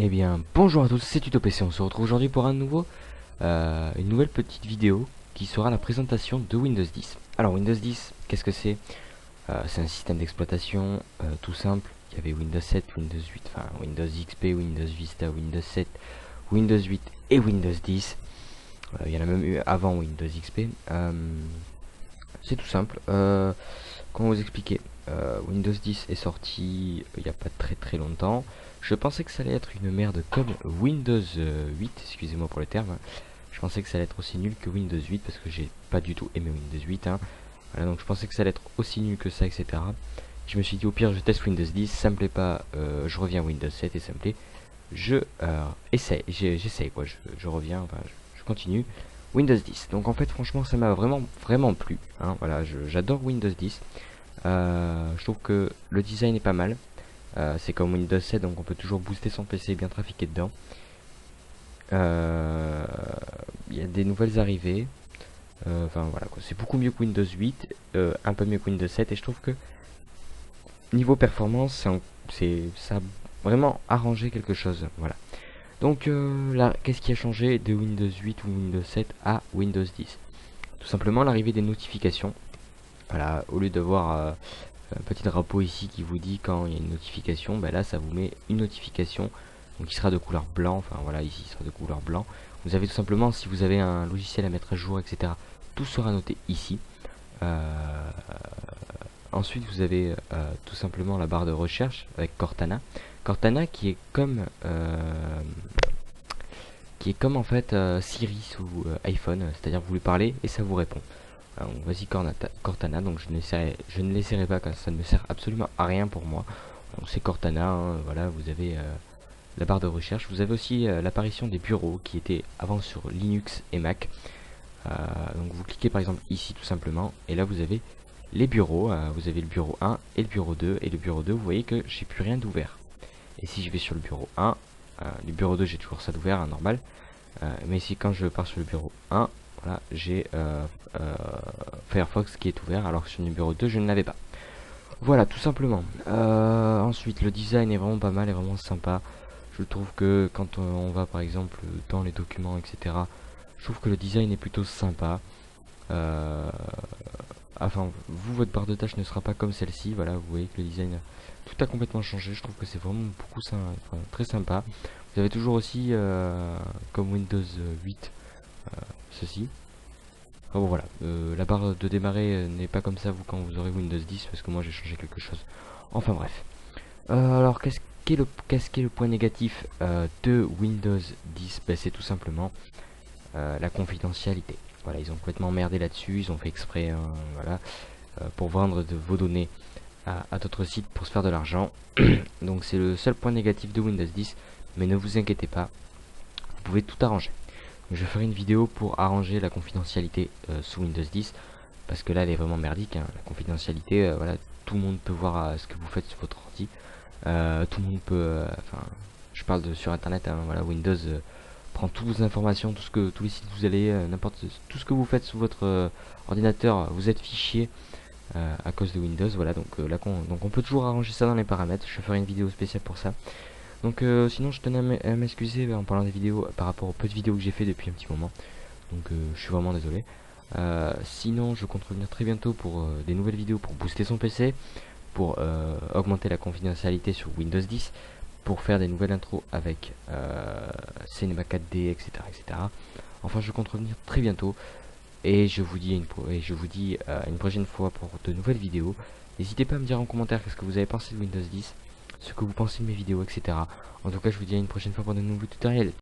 Eh bien, bonjour à tous, c'est TutoPC. On se retrouve aujourd'hui pour une nouvelle petite vidéo qui sera la présentation de Windows 10. Alors, Windows 10, qu'est-ce que c'est? C'est un système d'exploitation tout simple. Il y avait Windows 7, Windows 8, enfin Windows XP, Windows Vista, Windows 7, Windows 8 et Windows 10. Il y en a même eu avant Windows XP. C'est tout simple. Comment vous expliquer? Windows 10 est sorti il n'y a pas très longtemps. Je pensais que ça allait être une merde comme Windows 8, excusez-moi pour le terme. Je pensais que ça allait être aussi nul que Windows 8 parce que j'ai pas du tout aimé Windows 8. Voilà, donc je pensais que ça allait être aussi nul que ça, etc. Je me suis dit au pire je teste Windows 10, ça me plaît pas, je reviens à Windows 7 et ça me plaît. J'essaye quoi, je reviens, enfin je continue. Windows 10. Donc en fait franchement ça m'a vraiment plu. Voilà, j'adore Windows 10. Je trouve que le design est pas mal. C'est comme Windows 7, donc on peut toujours booster son PC et bien trafiquer dedans. Il y a des nouvelles arrivées. Enfin voilà, c'est beaucoup mieux que Windows 8, un peu mieux que Windows 7, et je trouve que niveau performance, ça a vraiment arrangé quelque chose. Voilà. Donc là, qu'est-ce qui a changé de Windows 8 ou Windows 7 à Windows 10? Tout simplement l'arrivée des notifications. Voilà, au lieu d'avoir un petit drapeau ici qui vous dit quand il y a une notification, bah là ça vous met une notification, donc il sera de couleur blanc. Enfin voilà, ici il sera de couleur blanc. Vous avez tout simplement, si vous avez un logiciel à mettre à jour, etc., tout sera noté ici. Ensuite vous avez tout simplement la barre de recherche avec Cortana. Cortana qui est comme en fait Siri sous iPhone, c'est-à-dire vous lui parlez et ça vous répond. Alors, vas-y Cortana, donc je ne l'essaierai pas car ça ne me sert absolument à rien pour moi. C'est Cortana, voilà, vous avez la barre de recherche. Vous avez aussi l'apparition des bureaux qui étaient avant sur Linux et Mac. Donc vous cliquez par exemple ici tout simplement et là vous avez les bureaux. Vous avez le bureau 1 et le bureau 2, et le bureau 2 vous voyez que j'ai plus rien d'ouvert. Et si je vais sur le bureau 1, le bureau 2 j'ai toujours ça d'ouvert, normal. Mais ici quand je pars sur le bureau 1, voilà, j'ai Firefox qui est ouvert, alors que sur le numéro 2 je ne l'avais pas. Voilà, tout simplement. Ensuite, le design est vraiment pas mal et vraiment sympa. Je trouve que quand on va par exemple dans les documents, etc., je trouve que le design est plutôt sympa. Enfin, vous, votre barre de tâches ne sera pas comme celle-ci. Voilà, vous voyez que le design, tout a complètement changé. Je trouve que c'est vraiment très sympa. Vous avez toujours aussi, comme Windows 8, ceci. Enfin bon, voilà, la barre de démarrer n'est pas comme ça vous quand vous aurez Windows 10 parce que moi j'ai changé quelque chose. Enfin bref. Alors qu'est-ce qu'est le point négatif de Windows 10? Ben, c'est tout simplement la confidentialité. Voilà, ils ont complètement merdé là-dessus, ils ont fait exprès, voilà, pour vendre de vos données à d'autres sites pour se faire de l'argent. Donc c'est le seul point négatif de Windows 10, mais ne vous inquiétez pas, vous pouvez tout arranger. Je ferai une vidéo pour arranger la confidentialité sous Windows 10 parce que là elle est vraiment merdique, la confidentialité, voilà, tout le monde peut voir ce que vous faites sur votre ordi, tout le monde peut, enfin je parle de sur internet, voilà, Windows prend toutes vos informations, tous les sites où vous allez, tout ce que vous faites sous votre ordinateur, vous êtes fichier à cause de Windows. Voilà, donc donc on peut toujours arranger ça dans les paramètres. Je ferai une vidéo spéciale pour ça. Donc sinon je tenais à m'excuser en parlant des vidéos par rapport aux peu de vidéos que j'ai fait depuis un petit moment. Donc je suis vraiment désolé. Sinon je compte revenir très bientôt pour des nouvelles vidéos pour booster son PC, pour augmenter la confidentialité sur Windows 10, pour faire des nouvelles intros avec Cinema 4D, etc., etc. Enfin je compte revenir très bientôt. Et je vous dis une prochaine fois pour de nouvelles vidéos. N'hésitez pas à me dire en commentaire qu'est-ce que vous avez pensé de Windows 10, ce que vous pensez de mes vidéos, etc. En tout cas, je vous dis à une prochaine fois pour de nouveaux tutoriels.